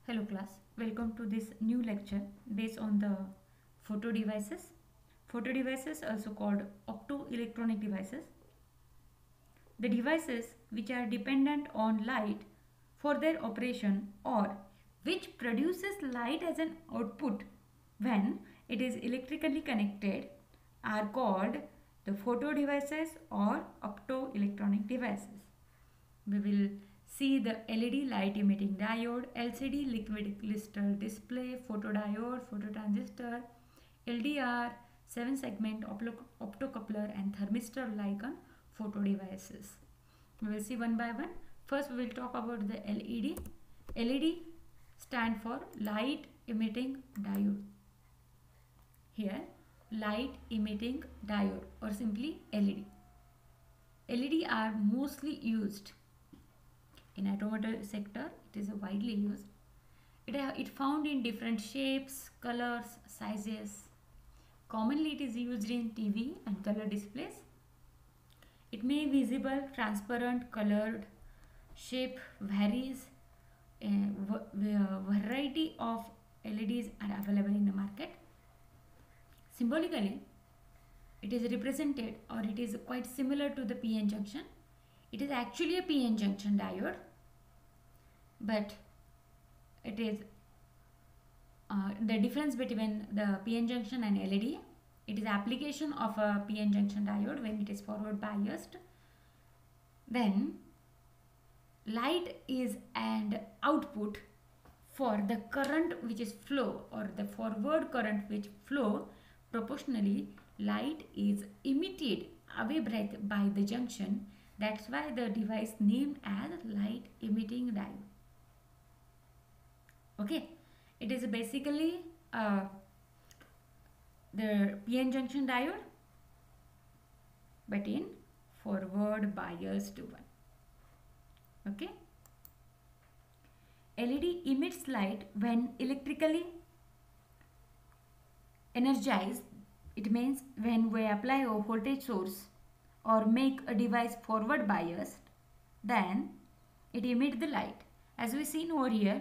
Hello class, welcome to this new lecture based on the photo devices. Photo devices also called optoelectronic devices. The devices which are dependent on light for their operation or which produces light as an output when it is electrically connected are called the photo devices or optoelectronic devices. We will see the LED light emitting diode, LCD liquid crystal display, photodiode, phototransistor, LDR, 7 segment optocoupler and thermistor like on photo devices. We will see one by one. First we will talk about the LED. LED stand for light emitting diode. Here light emitting diode or simply LED. LED are mostly used in automotive sector. It is widely used. It found in different shapes, colors, sizes. Commonly it is used in TV and color displays. It may be visible, transparent, colored, shape varies. A variety of LEDs are available in the market. Symbolically, it is represented or it is quite similar to the PN junction. It is actually a PN junction diode, but it is the difference between the PN junction and LED. It is application of a PN junction diode when it is forward biased. Then light is an output for the current which is flow or the forward current which flow. Proportionally light is emitted away by the junction. That's why the device named as light emitting diode. Okay, it is basically the PN junction diode but in forward biased one. Okay, LED emits light when electrically energized. It means when we apply a voltage source or make a device forward biased, then it emits the light. As we seen over here,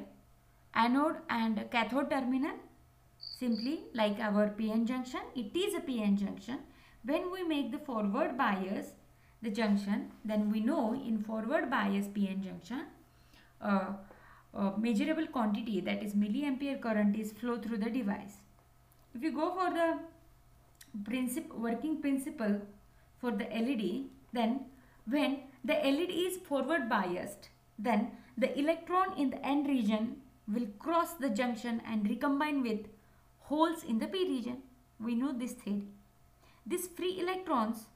anode and cathode terminal, simply like our PN junction, it is a PN junction. When we make the forward bias the junction, then we know in forward bias PN junction measurable quantity, that is milliampere current, is flow through the device. If you go for the working principle for the LED, then when the LED is forward biased, then the electron in the N region will cross the junction and recombine with holes in the P region. We know this theory. These free electrons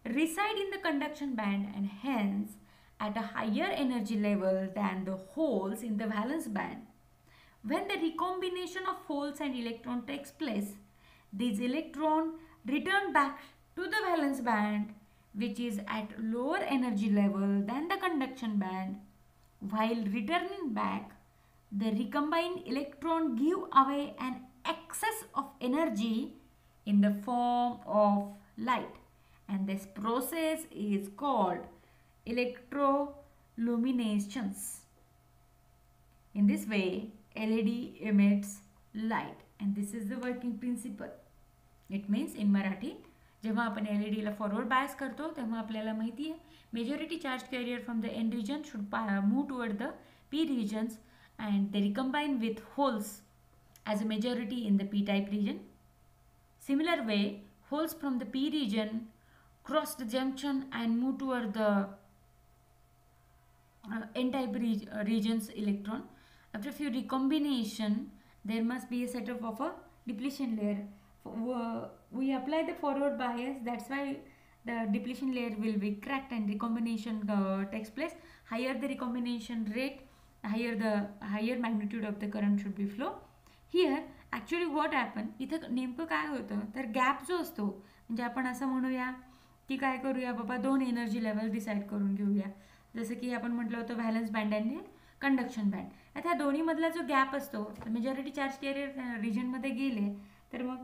reside in the conduction band and hence at a higher energy level than the holes in the valence band. When the recombination of holes and electron takes place, these electrons return back to the valence band, which is at lower energy level than the conduction band. While returning back, the recombined electron give away an excess of energy in the form of light, and this process is called electroluminescence. In this way, LED emits light, and this is the working principle. It means in Marathi, जेव्हा आपण LED ला forward bias करतो तेव्हा आपल्याला माहिती आहे majority charge carrier from the N region should move toward the P regions and they recombine with holes as a majority in the P-type region. Similar way, holes from the P region cross the junction and move toward the N-type regions electron. After few recombination, there must be a setup of a depletion layer. We apply the forward bias, that's why the depletion layer will be cracked and recombination takes place. Higher the recombination rate, higher magnitude of the current should be flow. Here actually what happen, इथं नेमकं काय होतं तर gap जो असतो, म्हणजे आपण असं म्हणूया की काय करूया बाबा, दोन एनर्जी लेवल डिसाईड करून घेऊया. जसं की आपण म्हटलं होतं व्हॅलन्स बँड आणि कंडक्शन बँड. आता ह्या दोन्हीमधला जो गॅप असतो, मेजॉरिटी चार्ज कॅरियर रिजनमध्ये गेले तर मग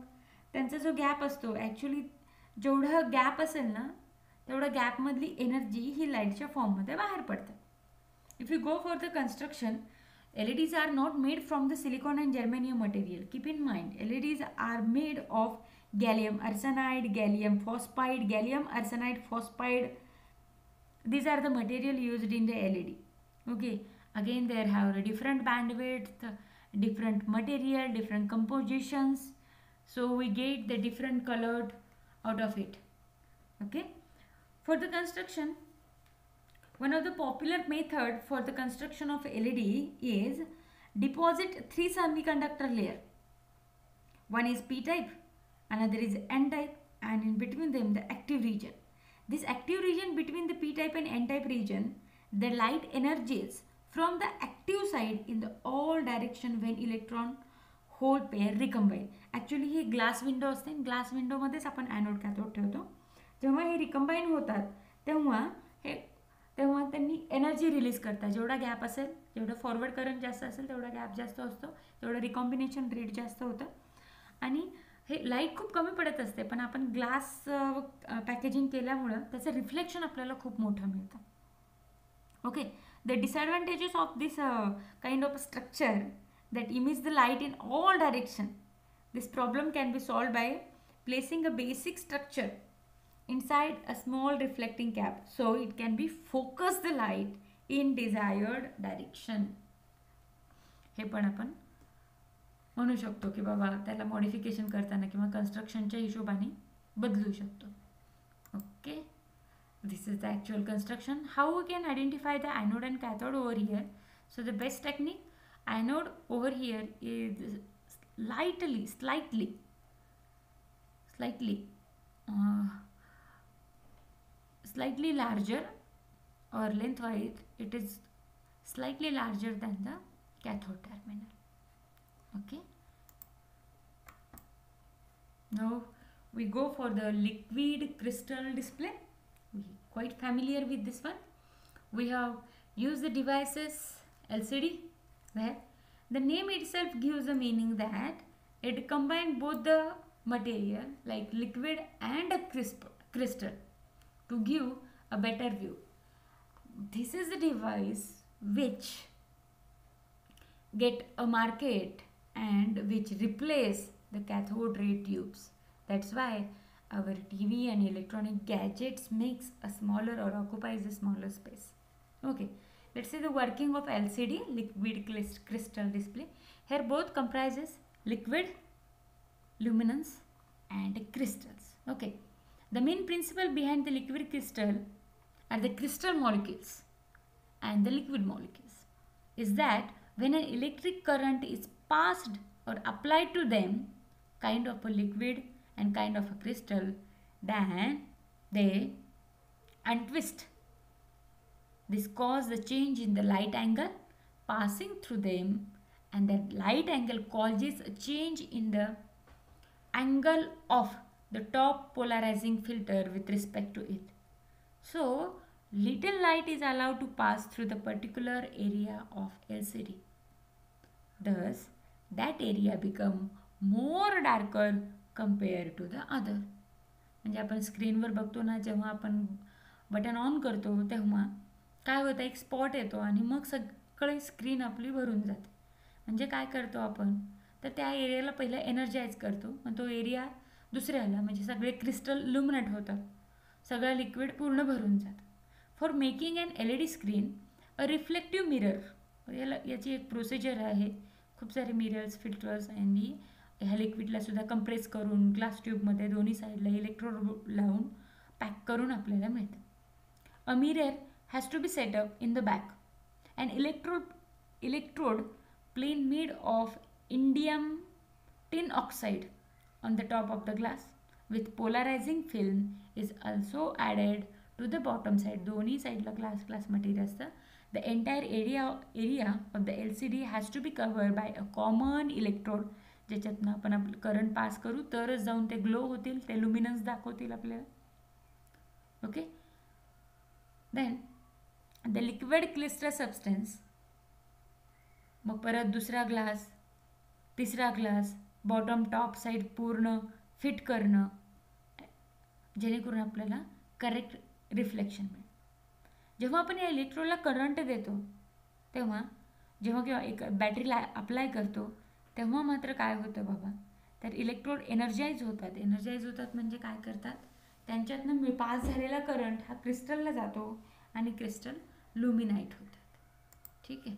त्यांचा जो गॅप असतो, ॲक्च्युली जेवढा गॅप असेल ना तेवढा गॅपमधली एनर्जी ही लाईटच्या फॉर्ममध्ये बाहेर पडते. If you go for the construction, LEDs are not made from the silicon and germanium material. Keep in mind, LEDs are made of gallium arsenide, gallium phosphide, gallium arsenide phosphide. These are the material used in the LED. Okay, again they have a different bandwidth, different material, different compositions. So we get the different colored out of it. Okay, for the construction, one of the popular method for the construction of LED is deposit 3 semiconductor layer. One is p-type, another is n-type, and in between them the active region. This active region between the p-type and n-type region, the light energies from the active side in the all direction when electron hole pair recombine. Actually he glass window असते, glass विंडोमध्येच आपण anode cathode ठेवतो. जेव्हा हे रिकम्बाईन होतात तेव्हा त्यांनी energy release करतात. जेवढा गॅप असेल, जेवढं फॉरवर्ड करंट जास्त असेल तेवढा गॅप जास्त असतो, तेवढं रिकॉम्बिनेशन रेट जास्त होतं. आणि हे लाईट खूप कमी पडत असते, पण आपण ग्लास पॅकेजिंग केल्यामुळं त्याचं रिफ्लेक्शन आपल्याला खूप मोठं मिळतं. Okay, the disadvantages of this kind of structure that emits the light in all direction. This problem can be solved by placing a basic structure inside a small reflecting cap, so it can be focus the light in desired direction. हे पण आपण म्हणू शकतो की बाबा त्याला modification करताना किंवा कन्स्ट्रक्शनच्या हिशोबाने बदलू शकतो. Okay, this is the actual construction. How we can identify the anode and cathode over here? So the best technique, anode over here is slightly larger, or lengthwise it is slightly larger than the cathode terminal. Okay, now we go for the liquid crystal display. We quite familiar with this one. We have used the devices LCD, where the name itself gives a meaning that it combines both the material like liquid and a crystal to give a better view. This is the device which get a market and which replace the cathode ray tubes. That's why our TV and electronic gadgets makes a smaller or occupies a smaller space. Okay, let's see the working of LCD, liquid crystal display. Here both comprises liquid, luminance and crystals. Okay, the main principle behind the liquid crystal are the crystal molecules and the liquid molecules is that when an electric current is passed or applied to them, kind of a liquid and kind of a crystal, then they untwist. This causes the change in the light angle passing through them, and that light angle causes a change in the angle of the top polarizing filter with respect to it. So little light is allowed to pass through the particular area of LCD. Thus that area become more darker compared to the other. म्हणजे आपण स्क्रीनवर बघतो ना, जेव्हा आपण button on करतो तेव्हा काय होतं, एक स्पॉट येतो आणि मग सगळी स्क्रीन आपली भरून जाते. म्हणजे काय करतो आपण, तर त्या एरियाला पहिलं एनर्जाइज करतो, मग तो एरिया दुसऱ्याला म्हणजे सगळे क्रिस्टल लुमिनेट होतात, सगळं लिक्विड पूर्ण भरून जातं. For making an LED screen a reflective mirror, याची एक प्रोसिजर आहे. खूप सारे मिरर्स, फिल्टर्स आणि ह्या लिक्विडला सुद्धा कंप्रेस करून ग्लास ट्यूबमध्ये दोन्ही साईडला इलेक्ट्रोड लावून पॅक करून आपल्याला मिळतं. A mirror has to be set up in the back. An electrode plane made of indium tin oxide on the top of the glass with polarizing film is also added to the bottom side. दोन्ही साईडला glass material असतं. The entire area of the LCD has to be covered by a common electrode, ज्याच्यातनं आपण आपलं current pass करू तरच जाऊन ते glow होतील, ते लुमिनन्स दाखवतील आपल्याला. Okay, then the liquid crystal substance, मग परत दुसरा ग्लास, तिसरा ग्लास, बॉटम टॉप साईड पूर्ण फिट करणं जेणेकरून आपल्याला करेक्ट रिफ्लेक्शन मिळेल. जेव्हा आपण या इलेक्ट्रोडला करंट देतो तेव्हा जेव्हा केव्हा एक बॅटरीला अप्लाय करतो तेव्हा मात्र काय होतं बाबा, तर इलेक्ट्रोड एनर्जाइज होतात म्हणजे काय करतात, त्यांच्यातनं पास झालेला करंट हा क्रिस्टलला जातो आणि क्रिस्टल लुमिनाईट होतात. ठीक आहे,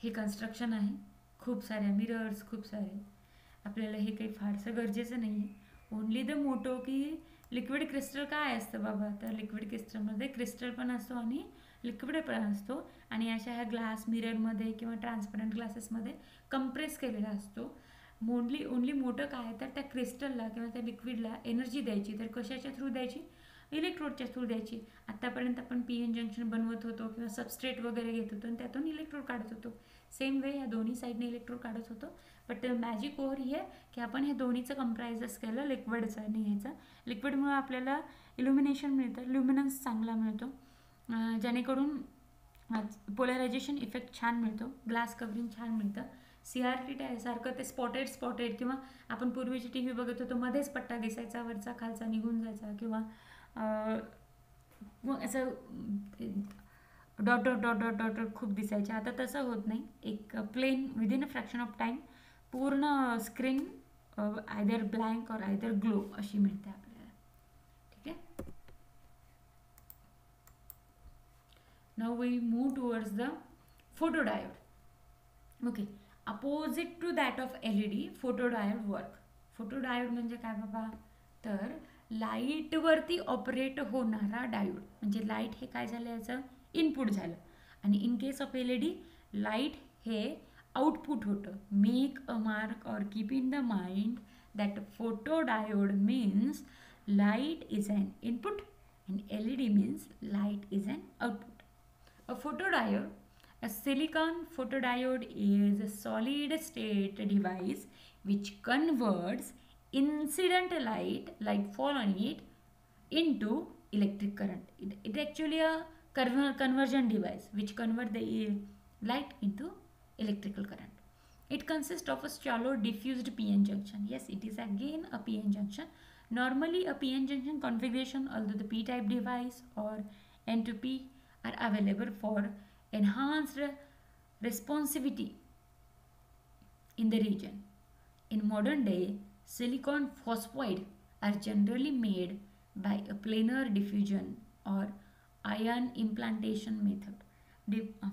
हे कन्स्ट्रक्शन आहे. खूप साऱ्या मिरर्स, खूप सारे, आपल्याला हे काही फारसं गरजेचं नाही आहे. ओनली द मोटो की लिक्विड क्रिस्टल काय असतं बाबा, तर लिक्विड क्रिस्टलमध्ये क्रिस्टल पण असतो आणि लिक्विड पण असतो आणि अशा ह्या ग्लास मिररमध्ये किंवा ट्रान्सपरंट ग्लासेसमध्ये कंप्रेस केलेला असतो. ओनली मोठं काय तर त्या क्रिस्टलला किंवा त्या लिक्विडला एनर्जी द्यायची, तर कशाच्या थ्रू द्यायची, इलेक्ट्रोडच्या थ्रू द्यायची. आत्तापर्यंत आपण पी एन जंक्शन बनवत होतो किंवा सबस्ट्रेट वगैरे घेत होतो आणि त्यातून इलेक्ट्रोड काढत होतो. सेम वे ह्या दोन्ही साईडने इलेक्ट्रोड काढत होतो. बट मॅजिक ओव्हर ही आहे की आपण हे दोन्हीचं कंप्रायझस केलं लिक्विडचं आणि ह्याचं. लिक्विडमुळे आपल्याला इल्युमिनेशन मिळतं, ल्युमिनन्स चांगला मिळतो, जेणेकरून पोलरायझेशन इफेक्ट छान मिळतो, ग्लास कवरिंग छान मिळतं. CRT सारखं ते स्पॉटेड किंवा आपण पूर्वीची TV बघत होतो मध्येच पट्टा दिसायचा, वरचा खालचा निघून जायचा किंवा असं डॉट खूप दिसायचे. आता तसं होत नाही, एक plane within a fraction of time पूर्ण screen either blank or either glow अशी मिळते आपल्याला. ठीक आहे, now we move towards the photodiode. Okay, opposite to that of LED photodiode work. Photodiode म्हणजे काय बाबा, तर लाईटवरती ऑपरेट होणारा डायोड. म्हणजे लाईट हे काय झालं, याचं इनपुट झालं आणि in case of LED light हे आउटपुट होतं. Make a mark or keep in the mind that photodiode means light is an input and LED means light is an output. A photodiode, a silicon photodiode is a solid state device which converts incident light fall on it into electric current. It actually a conversion device which convert the light into electrical current. It consists of a shallow diffused PN junction. Yes, it is again a PN junction. Normally a PN junction configuration, although the P-type device or N2P are available for enhanced responsivity in the region. In modern day, silicon phosphide are generally made by a planar diffusion or ion implantation method.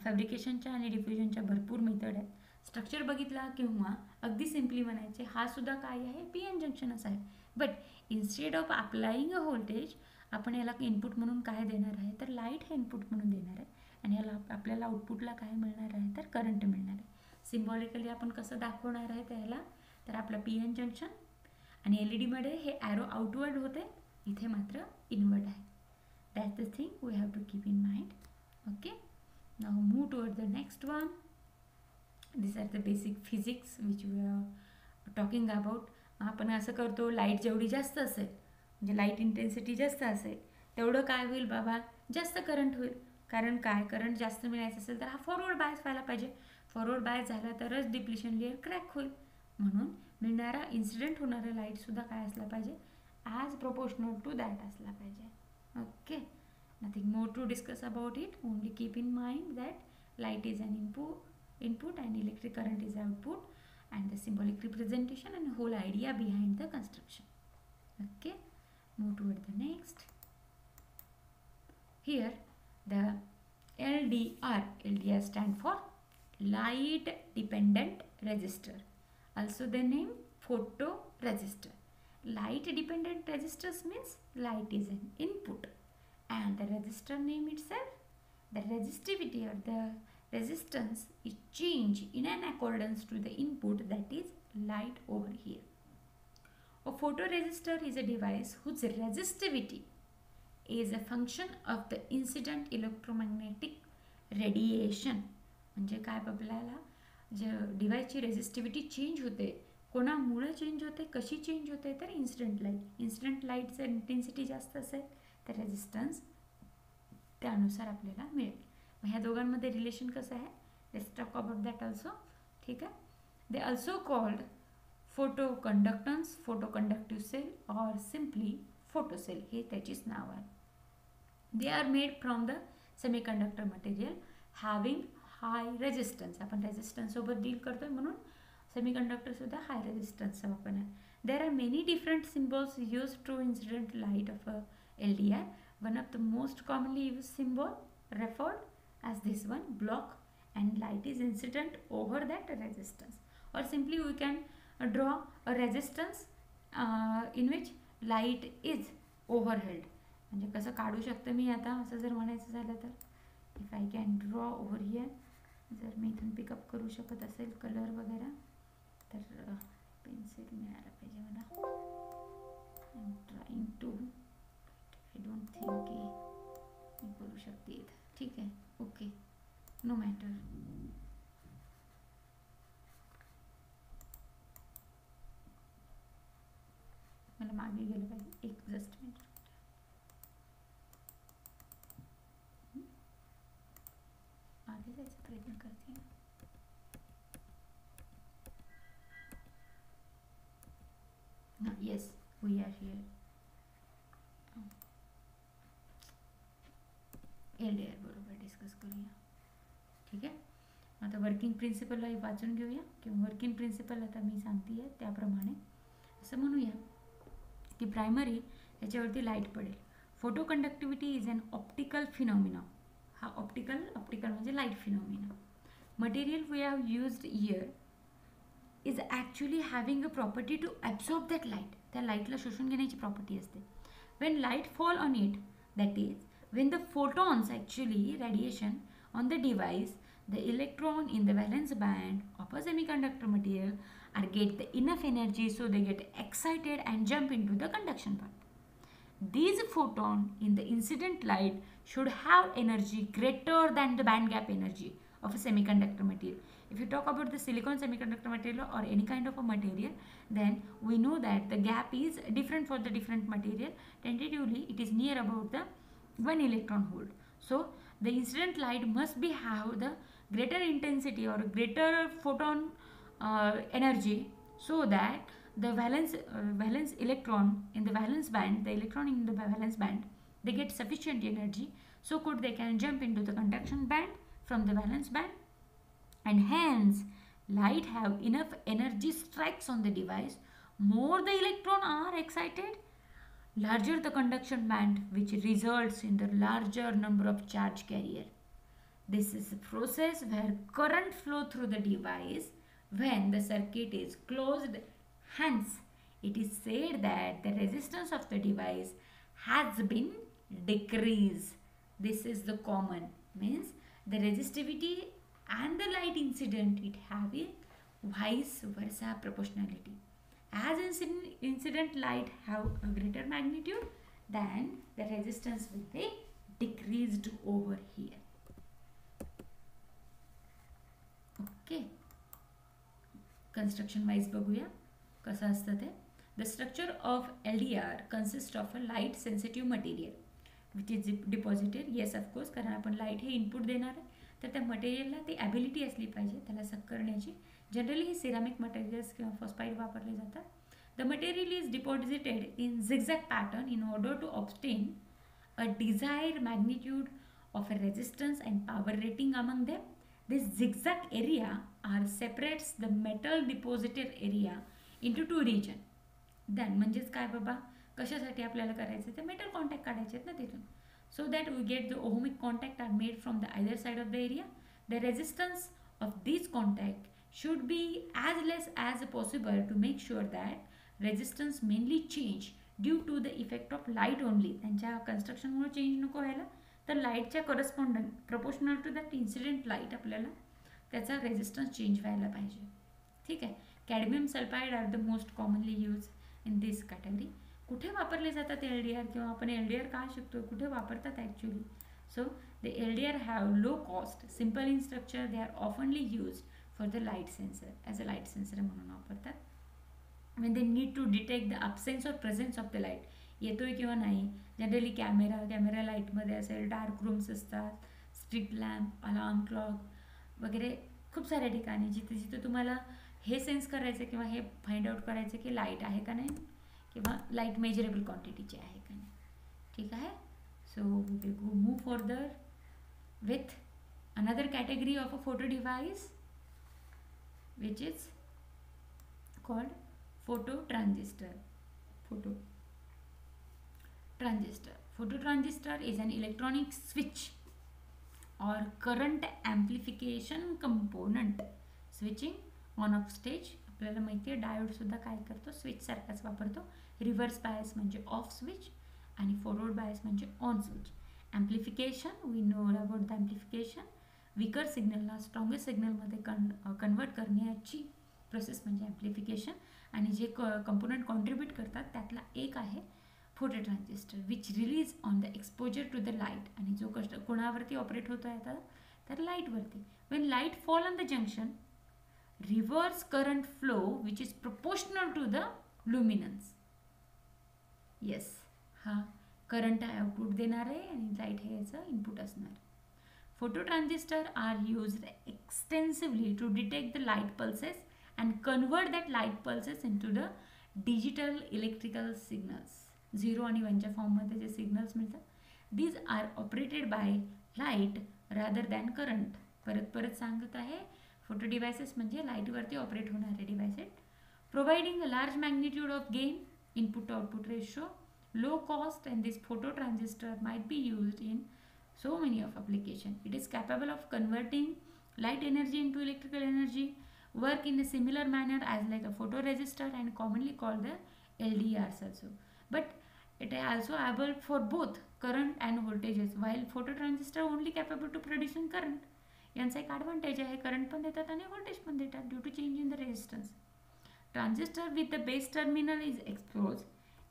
फॅब्रिकेशनच्या आणि डिफ्युजनच्या भरपूर method आहेत. Structure बघितला किंवा अगदी simply म्हणायचे हा सुद्धा काय आहे, PN जंक्शनच आहे. But instead of applying a voltage आपण याला इनपुट म्हणून काय देणार आहे, तर लाईट हे इनपुट म्हणून देणार आहे आणि याला आपल्याला आउटपुटला काय मिळणार आहे, तर करंट मिळणार आहे. सिम्बॉलिकली आपण कसं दाखवणार आहे त्याला, तर आपलं PN जंक्शन आणि LED मध्ये हे ॲरो आउटवर्ड होते, इथे मात्र इनवर्ड आहे. That's the thing we have to keep in mind. Okay, now move toward the next one. These are the basic physics which we are talking about. आपण असं करतो, लाईट जेवढी जास्त असेल म्हणजे लाईट इंटेन्सिटी जास्त असेल तेवढं काय होईल बाबा, जास्त करंट होईल. कारण काय, करंट जास्त मिळायचं असेल तर हा फॉरवर्ड बायस व्हायला पाहिजे. फॉरवर्ड बायस झाला तरच डिप्लिशन लेअर क्रॅक होईल. म्हणून मिळणारा इन्सिडेंट होणारा लाईटसुद्धा काय असला पाहिजे, ॲज प्रोपोर्शनल टू दॅट असला पाहिजे. Okay, nothing more to discuss about it. Only keep in mind that light is an input and electric current is output, and the symbolic representation and whole idea behind the construction. Okay, move toward the next. Here the LDR stand for light dependent resistor, also the name photoresistor. Light dependent resistors means light is an input and the resistor name itself, the resistivity or the resistance is changed in an accordance to the input, that is light over here. A photoresistor is a device whose resistivity is a function of the incident electromagnetic radiation. म्हणजे काय आपल्याला जे डिव्हाइसची resistivity change होते, कोणामुळे change होते, कशी change होते, तर इन्सिडेंट लाईटचं इंटेन्सिटी जास्त असेल तर रेझिस्टन्स त्यानुसार आपल्याला मिळेल. ह्या दोघांमध्ये रिलेशन कसं आहे, let's talk about that also. ठीक आहे, they also called photo conductance, photo conductive cell or simply photo cell, हे त्याचीच नाव आहे. They are made from the semiconductor material having high resistance. आपण रेजिस्टन्स सोबत डील करतोय म्हणून सेमीकंडक्टर सुद्धा हाय रेजिस्टन्सचा वापर आहे. There are many different symbols use to incident light of a LDR. One of the most commonly used symbol referred as this one, block, and light is incident over that resistance. Or simply we can draw a resistance in which light is overheld. म्हणजे कसं काढू शकते मी आता असं जर म्हणायचं झालं तर, if I can draw over here, जर मी इथून पिकअप करू शकत असेल कलर वगैरे तर पेन्सिल मिळायला पाहिजे मला. I am trying to, I don't think की मी करू शकते इथं. ठीक आहे, ओके, नो मॅटर. मला मागे गेलं पाहिजे, एक जस्ट मिनिट. मागे जायचा प्रयत्न करते. Yes, we are here. LDR बरोबर डिस्कस करूया. ठीक आहे, आता वर्किंग प्रिन्सिपल वाचून घेऊया, किंवा वर्किंग प्रिन्सिपल आता मी सांगते आहे त्याप्रमाणे असं म्हणूया की प्रायमरी याच्यावरती लाईट पडेल. Photo conductivity is an optical phenomena. हा ऑप्टिकल म्हणजे light phenomena. Material we have used here is actually having a property to absorb that light. त्या लाईटला शोषून घेण्याची प्रॉपर्टी असते. When light fall on it, that is when the photons actually radiation on the device, the electron in the valence band of a semiconductor material are get the enough energy, so they get excited and jump into the conduction path. These photon in the incident light should have energy greater than the band gap energy of a semiconductor material. If you talk about the silicon semiconductor material or any kind of a material, then we know that the gap is different for the different material. Tentatively it is near about the 1 electron volt. So the incident light must be have the greater intensity or greater photon energy, so that the valence electron in the valence band, the electron in the valence band, they get sufficient energy, so could they can jump into the conduction band from the valence band, and hence light have enough energy strikes on the device. More the electron are excited, larger the conduction band, which results in the larger number of charge carrier. This is a process where current flow through the device when the circuit is closed. Hence, it is said that the resistance of the device has been decreased. This is the common, means the resistivity and the light incident, it have a vice versa proportionality. As incident light have a greater magnitude, then the resistance will be decreased over here. Okay, construction wise बघूया कसं असतं ते. The structure of LDR consists of a light sensitive material which is deposited. Yes, of course, कारण आपण light हे input देणार आहे, तर त्या मटेरियलला ती ॲबिलिटी असली पाहिजे त्याला सक करण्याची. जनरली हे सिरामिक मटेरियल्स किंवा फॉस्फाईड वापरले जातात. The material is deposited in zigzag pattern in order to obtain a desired magnitude of a resistance and power rating among them. This zigzag area separates the metal deposited area into two regions. Then म्हणजेच काय बाबा, कशासाठी आपल्याला करायचं ते metal contact काढायचे आहेत ना तिथून. So that we get the ohmic contact are made from the either side of the area. The resistance of these contact should be as less as possible to make sure that resistance mainly change due to the effect of light only. त्यांच्या कन्स्ट्रक्शनमुळे change नको व्हायला, तर लाईटच्या correspondent proportional to that incident light आपल्याला त्याचा resistance change व्हायला पाहिजे. ठीक आहे. Cadmium sulphide are the most commonly use in this category. कुठे वापरले जातात LDR, किंवा आपण LDR का शिकतो, कुठे वापरतात actually. So the LDR have low cost, simple in structure. They are ऑफनली use for the light sensor, as a light sensor म्हणून वापरतात. when they need to detect the absence or presence of the light, येतोय किंवा नाही. Generally camera लाईटमध्ये असेल, dark rooms असतात, street lamp, alarm clock वगैरे खूप साऱ्या ठिकाणी जिथे जिथे तुम्हाला हे सेन्स करायचं किंवा हे फाइंड आउट करायचं की लाईट आहे का नाही, किंवा लाईट मेजरेबल क्वांटिटीची आहे का नाही. ठीक आहे. So we will go move further with Another category of a photo device which is called phototransistor. Phototransistor is an electronic switch or current amplification component. Switching on off stage आपल्याला माहिती आहे. Diode सुद्धा काय करतो, switch सारखाच वापरतो. Reverse bias म्हणजे off switch आणि फॉरवर्ड बायस म्हणजे on switch. Amplification, we know about the amplification. Weaker सिग्नलला स्ट्रॉंगेस्ट सिग्नलमध्ये कन्वर्ट करण्याची प्रोसेस म्हणजे ॲम्प्लिफिकेशन. आणि जे कंपोनंट कॉन्ट्रीब्यूट करतात त्यातला एक आहे photo transistor, which release on the exposure to the light. आणि जो कोणावरती ऑपरेट होतो आहे तर लाईटवरती. When light fall on the junction, reverse current flow which is proportional to the luminance. yes, हा करंट आउटपुट देणार आहे आणि लाईट हे याचं इनपुट असणार. Photo transistor are used extensively to detect the light pulses and convert that light pulses into the digital electrical signals. 0 आणि 1च्या फॉर्ममध्ये जे सिग्नल्स मिळतात, these are operated by light rather than current. परत सांगत आहे, photo devices म्हणजे लाईटवरती ऑपरेट होणारे devices. Providing a large magnitude of gain, input to output ratio, low cost, and this phototransistor might be used in so many of application. It is capable of converting light energy into electrical energy, work in a similar manner as like a photoresistor and commonly called the LDRs also. But it is also able for both current and voltages, while phototransistor only capable to producing current. यांचा एक advantage आहे, current पण देतात आणि voltage पण देतात due to change in the resistance. Transistor with the base terminal is expose.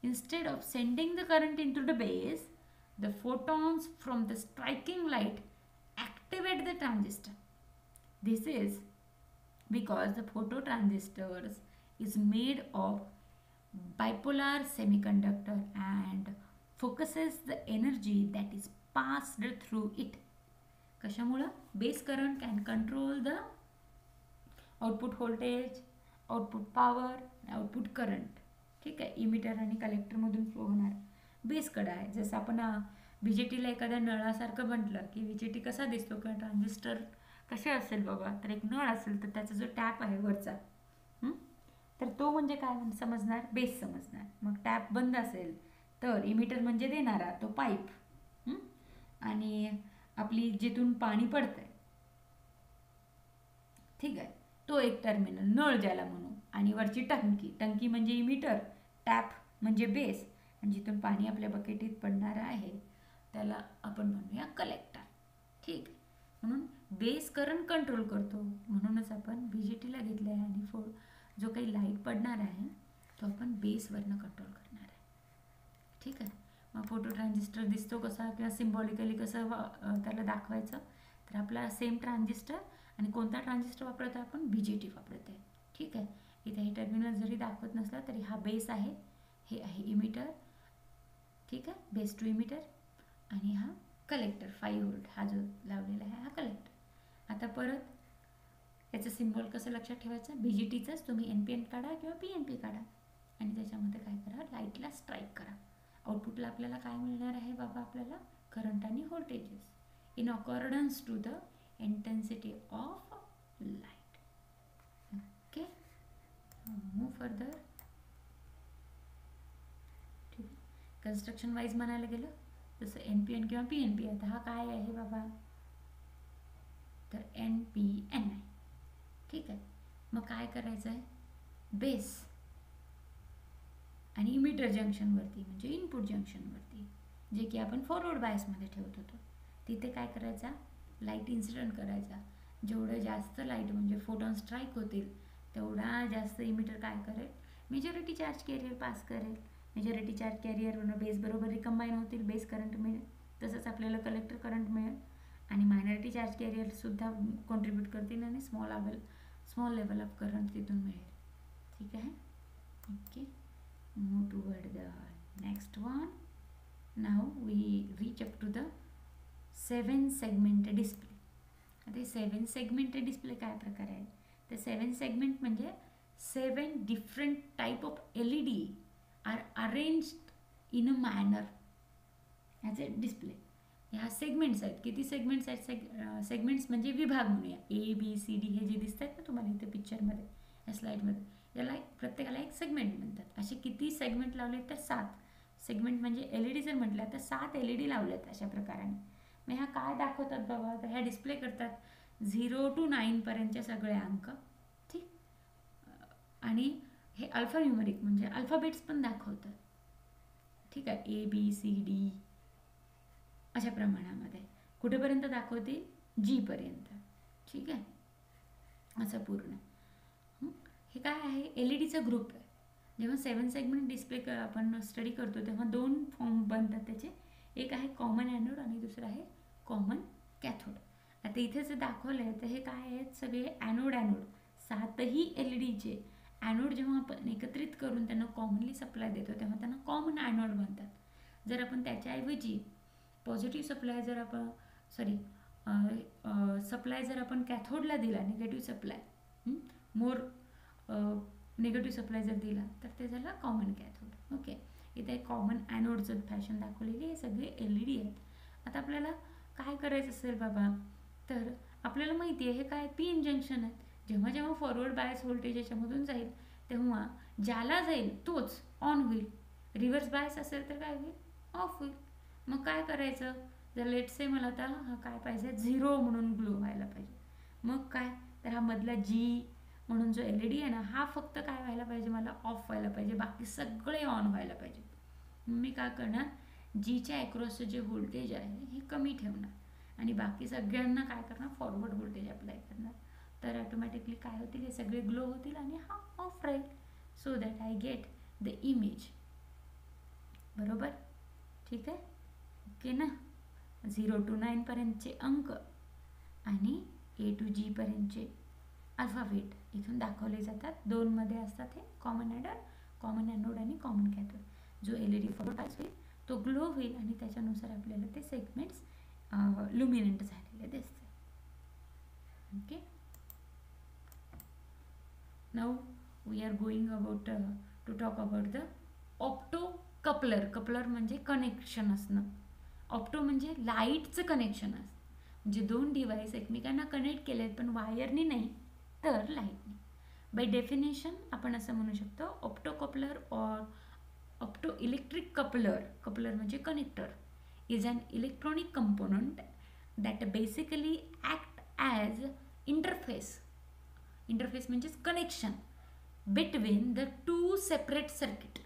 Instead of sending the current into the base, the photons from the striking light activate the transistor. This is because the phototransistors is made of bipolar semiconductor and focuses the energy that is passed through it. कशामुळं? Base current can control the output voltage, output power, output current. ठीक आहे. Emitter आणि कलेक्टरमधून flow होणार बेसकडं आहे. जसं आपण बीजेटीला एखाद्या नळासारखं म्हटलं की बीजेटी कसा दिसतो किंवा ट्रान्झिस्टर कसे असेल बाबा, तर एक नळ असेल तर त्याचा जो टॅप आहे वरचा, तर तो म्हणजे काय समजणार, बेस समजणार. मग टॅप बंद असेल तर इमिटर म्हणजे देणारा तो पाईप, आणि आपली जिथून पाणी पडतंय, ठीक आहे, तो एक टर्मिनल, नळ ज्याला म्हणू, आणि वरची टंकी म्हणजे इमिटर, टॅप म्हणजे बेस, आणि जिथून पाणी आपल्या बकेटीत पडणार आहे त्याला आपण म्हणूया कलेक्टर. ठीक आहे. म्हणून बेस करंट कंट्रोल करतो, म्हणूनच आपण बीजेटीला घेतलं आहे. आणि जो काही लाईट पडणार आहे तो आपण बेसवरनं कंट्रोल करणार आहे. ठीक आहे. मग फोटो ट्रान्झिस्टर दिसतो कसा किंवा सिम्बॉलिकली कसं त्याला दाखवायचं, तर आपला सेम ट्रान्झिस्टर, आणि कोणता ट्रान्झिस्टर वापरतो आपण, बीजेटी वापरते. ठीक आहे. इथे हे टर्मिनल जरी दाखवत नसला तरी हा बेस आहे, हे आहे इमिटर. ठीक आहे. Base to emitter. आणि हा कलेक्टर 5 व्होल्ट हा जो लावलेला आहे हा कलेक्टर. आता परत याचं सिम्बॉल कसं लक्षात ठेवायचं, बीजेटीचंच. तुम्ही NPN काढा किंवा PNP काढा आणि त्याच्यामध्ये काय करा, लाईटला स्ट्राईक करा. आउटपुटला आपल्याला काय मिळणार आहे बाबा, आपल्याला करंट आणि voltages in accordance to the intensity of light. Okay. Move further. ठीक आहे. कन्स्ट्रक्शन वाईज म्हणायला गेलं जसं NPN किंवा PNP आहे, तर हा काय आहे बाबा, तर NPN आहे. ठीक आहे. मग काय करायचं आहे, बेस आणि इमिटर जंक्शनवरती म्हणजे इनपुट जंक्शनवरती, जे की आपण फॉरवर्ड बायसमध्ये ठेवत होतो, तिथे काय करायचा, लाईट इन्सिडेंट करायचा. जेवढं जास्त लाईट म्हणजे फोटॉन स्ट्राईक होतील तेवढा जास्त इमिटर काय करेल, मेजॉरिटी चार्ज कॅरियर पास करेल. मेजॉरिटी चार्ज कॅरियरवरून बेस बरोबर रिकम्बाईन होतील, बेस करंट मिळेल. तसंच आपल्याला कलेक्टर करंट मिळेल आणि मायनॉरिटी चार्ज कॅरियरसुद्धा कॉन्ट्रीब्यूट करतील आणि स्मॉल लेवल ऑफ करंट तिथून मिळेल. ठीक आहे. Okay. Move toward the next one. Now we reach up to the 7 segmented display. आता 7 segmented display काय प्रकार आहे, तर 7 segment म्हणजे 7 different type of LED are arranged in a manner as a display. ह्या सेगमेंट्स आहेत. किती सेगमेंट्स आहेत? सेगमेंट्स म्हणजे विभाग म्हणूया. ए बी सी डी हे जे दिसत आहेत ना तुम्हाला इथे पिक्चरमध्ये, या स्लाईडमध्ये, याला प्रत्येकाला एक सेगमेंट म्हणतात. असे किती सेगमेंट लावले तर 7 सेगमेंट. म्हणजे LED जर म्हटलं तर 7 LED लावलेत अशा प्रकाराने. मग ह्या काय दाखवतात बाबा, तर ह्या डिस्प्ले करतात 0 to 9 पर्यंतचे सगळे अंक. ठीक. आणि हे अल्फान्यूमरिक म्हणजे अल्फाबेट्स पण दाखवतात. ठीक आहे. A B C D अशा प्रमाणामध्ये. कुठेपर्यंत दाखवतील? G पर्यंत. ठीक आहे. असं पूर्ण. हे काय आहे? LEDचा ग्रुप आहे. जेव्हा 7 सेगमेंट डिस्प्ले आपण स्टडी करतो तेव्हा 2 फॉर्म बनतात त्याचे. एक आहे कॉमन ॲनोड आणि दुसरं आहे कॉमन कॅथोड. आता इथे जे दाखवलं आहे तर हे काय आहेत? सगळे ॲनोड 7ही LEDचे ॲनोड जेव्हा आपण एकत्रित करून त्यांना कॉमनली सप्लाय देतो तेव्हा त्यांना कॉमन ॲनोड म्हणतात. जर आपण त्याच्याऐवजी पॉझिटिव्ह सप्लाय जर आपण सप्लाय जर आपण कॅथोडला दिला, निगेटिव्ह सप्लाय, मोर निगेटिव्ह सप्लाय जर दिला तर ते झालं कॉमन कॅथोड. ओके. इथे कॉमन ॲनोडचं फॅशन दाखवलेली हे सगळे LED आहेत. आता आपल्याला काय करायचं असेल बाबा, तर आपल्याला माहिती आहे हे काय PN जंक्शन आहेत. जेव्हा जेव्हा फॉरवर्ड बायस व्होल्टेज याच्यामधून जाईल तेव्हा ज्याला जाईल तोच ऑन होईल. रिव्हर्स बायस असेल तर काय होईल? ऑफ होईल. मग काय करायचं? जर लेट्स से मला आता हा काय पाहिजे? 0 म्हणून ग्लो व्हायला पाहिजे. मग काय? तर हा मधला G म्हणून जो LED आहे ना, हा फक्त काय व्हायला पाहिजे? मला ऑफ व्हायला पाहिजे. बाकी सगळे ऑन व्हायला पाहिजे. मी काय करणार? Gच्या अक्रॉसचं जे व्होल्टेज आहे हे कमी ठेवणार आणि बाकी सगळ्यांना काय करणार? फॉरवर्ड व्होल्टेज अप्लाय करणार. तर ऑटोमॅटिकली काय होतील? हे सगळे ग्लो होतील आणि हा ऑफ राहील. So that I get the image. बरोबर? ठीक आहे. ओके ना. 0 to 9 पर्यंतचे अंक आणि A to G पर्यंतचे अल्फाबेट इथून दाखवले जातात. 2 मध्ये असतात हे कॉमन ॲनोड आणि कॉमन कॅथोड. जो LED फॉरवर्ड बायस होईल तो ग्लो होईल आणि त्याच्यानुसार आपल्याला ते सेगमेंट्स लुमिनंट झालेले दिसते. Okay. Now we are going about to talk about the opto coupler. Coupler म्हणजे कनेक्शन असणं. ऑप्टो म्हणजे लाईटचं कनेक्शन असतं. म्हणजे 2 डिव्हाइस एकमेकांना कनेक्ट केले आहेत पण वायरनी नाही तर लाईटनी. बाय डेफिनेशन आपण असं म्हणू शकतो opto coupler or opto electric coupler. Coupler म्हणजे connector is an electronic component that basically act as interface. Interface म्हणजेच connection between the 2 separate circuit.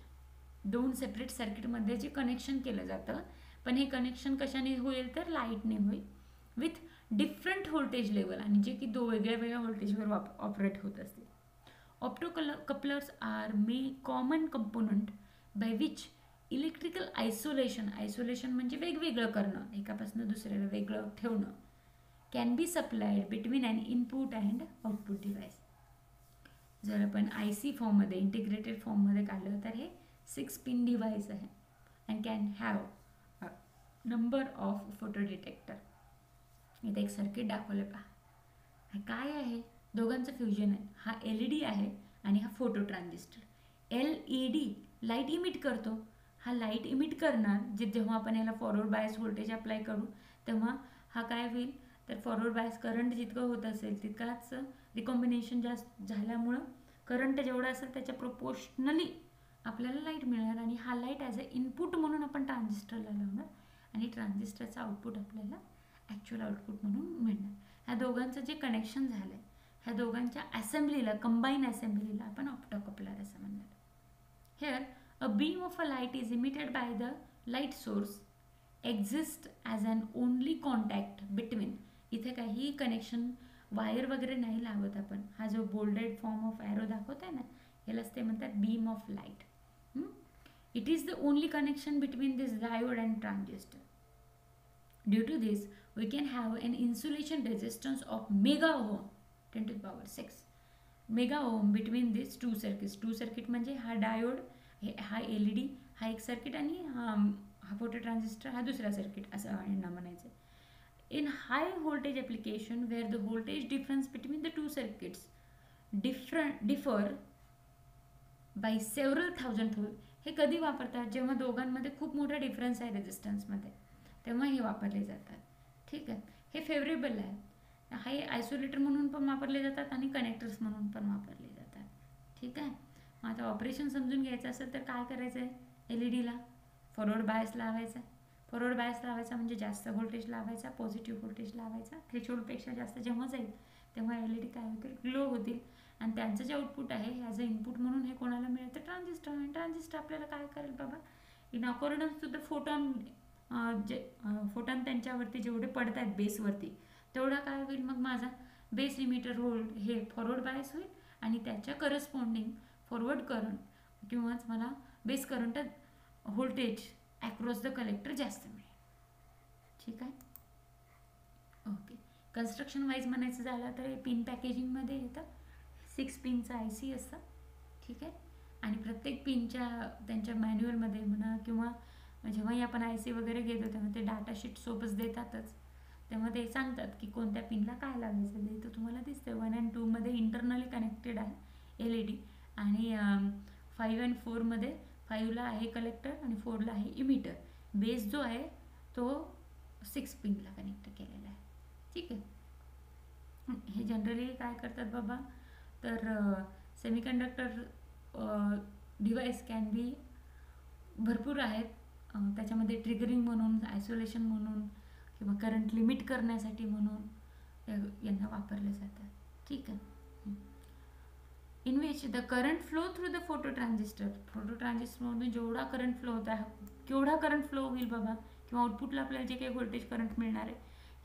2 separate सर्किटमध्ये जे कनेक्शन केलं जातं, पण हे कनेक्शन कशाने होईल तर लाईटने होईल विथ डिफरंट व्होल्टेज लेवल आणि जे की 2 वेगळ्या व्होल्टेजवर ऑपरेट होत असतील. Opto couplers are common component by which electrical isolation म्हणजे वेगवेगळं करणं, एकापासून दुसऱ्याला वेगळं ठेवणं, can be supplied between an input and output device. जर आपण IC फॉर्ममध्ये इंटिग्रेटेड फॉर्ममध्ये काढलं तर हे 6 पिन डिव्हाइस आहे and can have number of photo detector. इथे एक सर्किट दाखवलं पहा. हे काय आहे? दोघांचं फ्युजन आहे. हा LED आहे आणि हा photo transistor. LED light emit करतो. हा लाईट इमिट करणार जेव्हा आपण याला फॉरवर्ड बायस व्होल्टेज अप्लाय करू तेव्हा हा काय होईल तर फॉरवर्ड बायस करंट जितकं होत असेल तितकाच रिकॉम्बिनेशन जास्त झाल्यामुळं करंट जेवढा असेल त्याच्या प्रोपोर्शनली आपल्याला लाईट मिळणार आणि हा लाईट ॲज अ इनपुट म्हणून आपण ट्रान्झिस्टरला लावणार आणि ट्रान्झिस्टरचा आउटपुट आपल्याला ॲक्च्युअल आउटपुट म्हणून मिळणार. ह्या दोघांचं जे कनेक्शन झालं आहे ह्या दोघांच्या असेंब्लीला कंबाईन असेंब्लीला आपण ऑप्टो कपलर असं म्हणणार. Here a beam of a light is emitted by the light source exist as an only contact between. इथे काही कनेक्शन वायर वगैरे नाही लावत आपण. हा जो बोल्डेड फॉर्म ऑफ ॲरो दाखवत आहे ना यालाच ते म्हणतात beam of light. It is the only connection between this diode and transistor. Due to this we can have an insulation resistance of mega ohm 10 to the power 6 mega ohm between these two circuits. 2 circuit म्हणजे हा diode, हा LED हा एक circuit आणि हा photo transistor हा दुसरा circuit असं यांना म्हणायचं. In high voltage application where the voltage difference between the two circuits differ by several thousand volt. हे कधी वापरतात? जेव्हा दोघांमध्ये खूप मोठा डिफरन्स आहे रेजिस्टन्समध्ये. तेव्हा हे वापरले जातात. ठीक आहे, हे फेवरेबल आहे. हे आयसोलेटर म्हणून पण वापरले जातात आणि कनेक्टर्स म्हणून पण वापरले जातात. ठीक आहे, मग आता ऑपरेशन समजून घ्यायचं असेल तर काय करायचं आहे, LED ला फॉरवर्ड बायस लावायचा. फॉरवर्ड बायस लावायचा म्हणजे जास्त व्होल्टेज लावायचा, पॉझिटिव्ह व्होल्टेज लावायचा. थ्रेशोल्डपेक्षा जास्त जेव्हा जाईल तेव्हा LED काय होतील, ग्लो होतील. आणि त्यांचं जे आउटपुट आहे ॲज अ इनपुट म्हणून हे कोणाला मिळतं, ट्रान्झिस्टर. आणि ट्रान्झिस्टर आपल्याला काय करेल बाबा, in accordance to the photon, जे फोटॉन त्यांच्यावरती जेवढे पडत आहेत बेसवरती तेवढा काय होईल, मग माझा बेस इमिटर व्होल्ट हे फॉरवर्ड बायस होईल आणि त्याच्या करस्पॉन्डिंग फॉरवर्ड करंट किंवाच मला base current voltage across the collector जास्त मिळेल. ठीक आहे, ओके. कन्स्ट्रक्शन वाईज म्हणायचं झालं तर हे पिन पॅकेजिंगमध्ये येतं. 6 पिनचा IC असतं. ठीक आहे, आणि प्रत्येक पिनच्या त्यांच्या मॅन्युअलमध्ये म्हणा किंवा जेव्हाही आपण IC वगैरे घेतो तेव्हा ते डाटाशीट सोबत देतातच. तेव्हा ते सांगतात की कोणत्या पिनला काय लावायचं. ते तर तुम्हाला दिसतं 1 आणि 2 मध्ये इंटरनली कनेक्टेड आहे LED, आणि 5 आणि 4 मध्ये 5ला आहे कलेक्टर आणि 4ला आहे इमिटर. बेस जो आहे तो 6 पिनला कनेक्ट केलेला आहे. ठीक आहे, हे जनरली काय करतात बाबा, तर सेमीकंडक्टर डिव्हाइस कॅन बी भरपूर आहेत. त्याच्यामध्ये ट्रिगरिंग म्हणून, आयसोलेशन म्हणून किंवा करंट लिमिट करण्यासाठी म्हणून यांना वापरले जातात. ठीक आहे, in which the current flow through the photo ट्रान्झिस्टरमधून जेवढा करंट फ्लो होता केवढा करंट फ्लो होईल बाबा, किंवा आउटपुटला आपल्याला जे काही व्होल्टेज करंट मिळणार आहे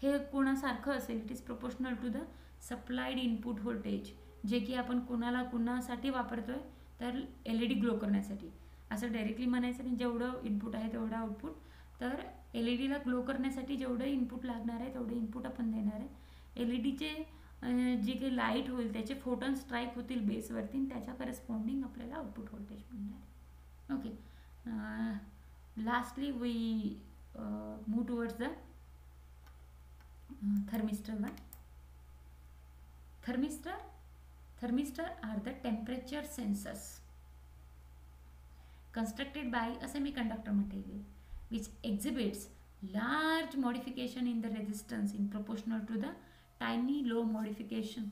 हे कोणासारखं असेल, it is proportional to the supplied input voltage, जे की आपण कोणासाठी वापरतोय, तर LED ग्लो करण्यासाठी. असं डायरेक्टली म्हणायचं नाही, जेवढं इनपुट आहे तेवढं आउटपुट. तर LED ला ग्लो करण्यासाठी जेवढं इनपुट लागणार आहे तेवढं इनपुट आपण देणार आहे. LEDचे जे काही लाईट होईल त्याचे फोटॉन स्ट्राईक होतील बेसवरती आणि त्याच्या करस्पॉन्डिंग आपल्याला आउटपुट व्होल्टेज मिळणार आहे. Okay, lastly we move towards the thermistor one. Thermistor are the temperature sensors constructed by a semiconductor material which exhibits large modification in the resistance in proportional to the tiny low modification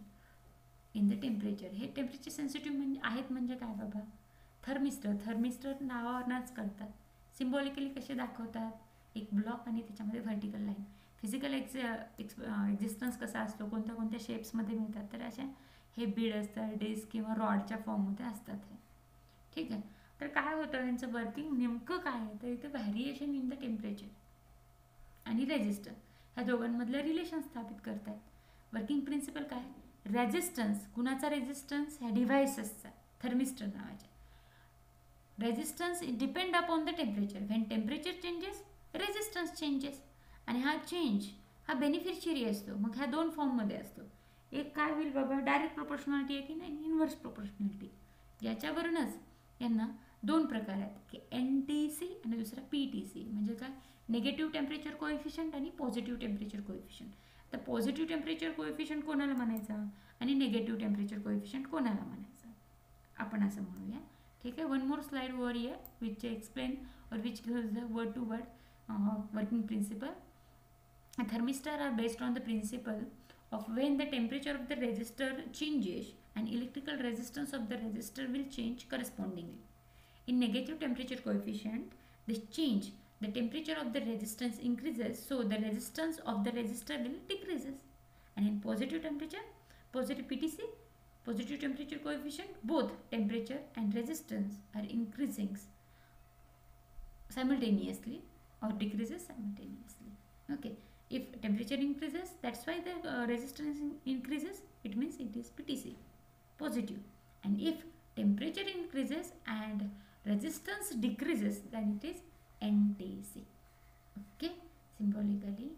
in the temperature. हे temperature sensitive आहेत म्हणजे काय बाबा, thermistor नावावरच करतात. Symbolically कसे दाखवतात, एक block आणि त्याच्यामध्ये व्हर्टिकल लाईन. फिजिकल एक्झिस्टन्स कसा असतो, कोणत्या कोणत्या शेप्समध्ये मिळतात, तर अशा हे बीड असतात, डिस्क किंवा रॉडच्या फॉर्ममध्ये असतात हे. ठीक आहे, तर काय होतं यांचं वर्किंग नेमकं काय आहे, तर इथे व्हॅरिएशन इन द टेम्परेचर आणि रेजिस्टन्स ह्या दोघांमधलं रिलेशन स्थापित करतात. वर्किंग प्रिन्सिपल काय, रेजिस्टन्स, कुणाचा रेजिस्टन्स, ह्या डिव्हाइसेसचा, थर्मिस्टर नावाच्या. Resistance depend upon the temperature. When temperature changes resistance changes. आणि हा चेंज हा बेनिफिशियरी असतो. मग ह्या दोन फॉर्ममध्ये असतो. एक काय होईल बाबा, डायरेक्ट प्रोपोर्शनॅलिटी आहे की नाही, इनव्हर्स प्रोपोर्शनॅलिटी. याच्यावरूनच यांना दोन प्रकार आहेत की NTC आणि दुसरा PTC. म्हणजे काय, निगेटिव्ह टेम्परेचर कोएफिशियंट आणि पॉझिटिव्ह टेम्परेचर कोएफिशियंट. तर पॉझिटिव्ह टेम्परेचर कोएफिशियंट कोणाला म्हणायचा आणि निगेटिव्ह टेम्परेचर कोएफिशियंट कोणाला म्हणायचं, आपण असं म्हणूया. ठीक आहे, वन मोर स्लाइड वर here which explain or which gives the word to word working principle. Thermistor are based on the principle of when the temperature of the resistor changes and electrical resistance of the resistor will change correspondingly. In negative temperature coefficient, the temperature of the resistance increases, so the resistance of the resistor will decreases. And in positive temperature, positive PTC, positive temperature coefficient, both temperature and resistance are increasing simultaneously or decreases simultaneously. Okay, if temperature increases, that's why the resistance increases, it means it is PTC, positive. And if temperature increases and resistance decreases, then it is NTC. Okay, symbolically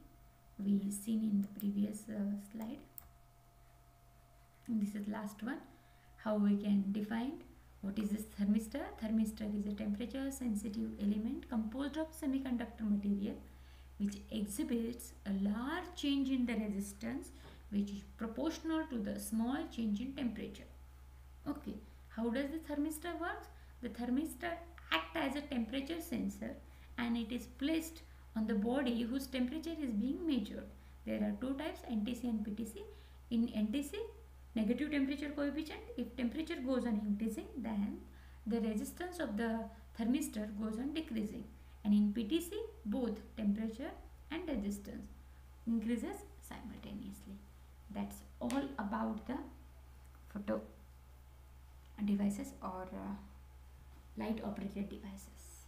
we seen in the previous slide. And this is last one, how we can define what is this thermistor. Thermistor is a temperature sensitive element composed of semiconductor material which exhibits a large change in the resistance which is proportional to the small change in temperature. Okay, how does the thermistor work? The thermistor acts as a temperature sensor and it is placed on the body whose temperature is being measured. There are two types, NTC and PTC. In NTC, negative temperature coefficient, if temperature goes on increasing, then the resistance of the thermistor goes on decreasing. And in PTC, both temperature and resistance increases simultaneously. That's all about the photo devices or light operated devices.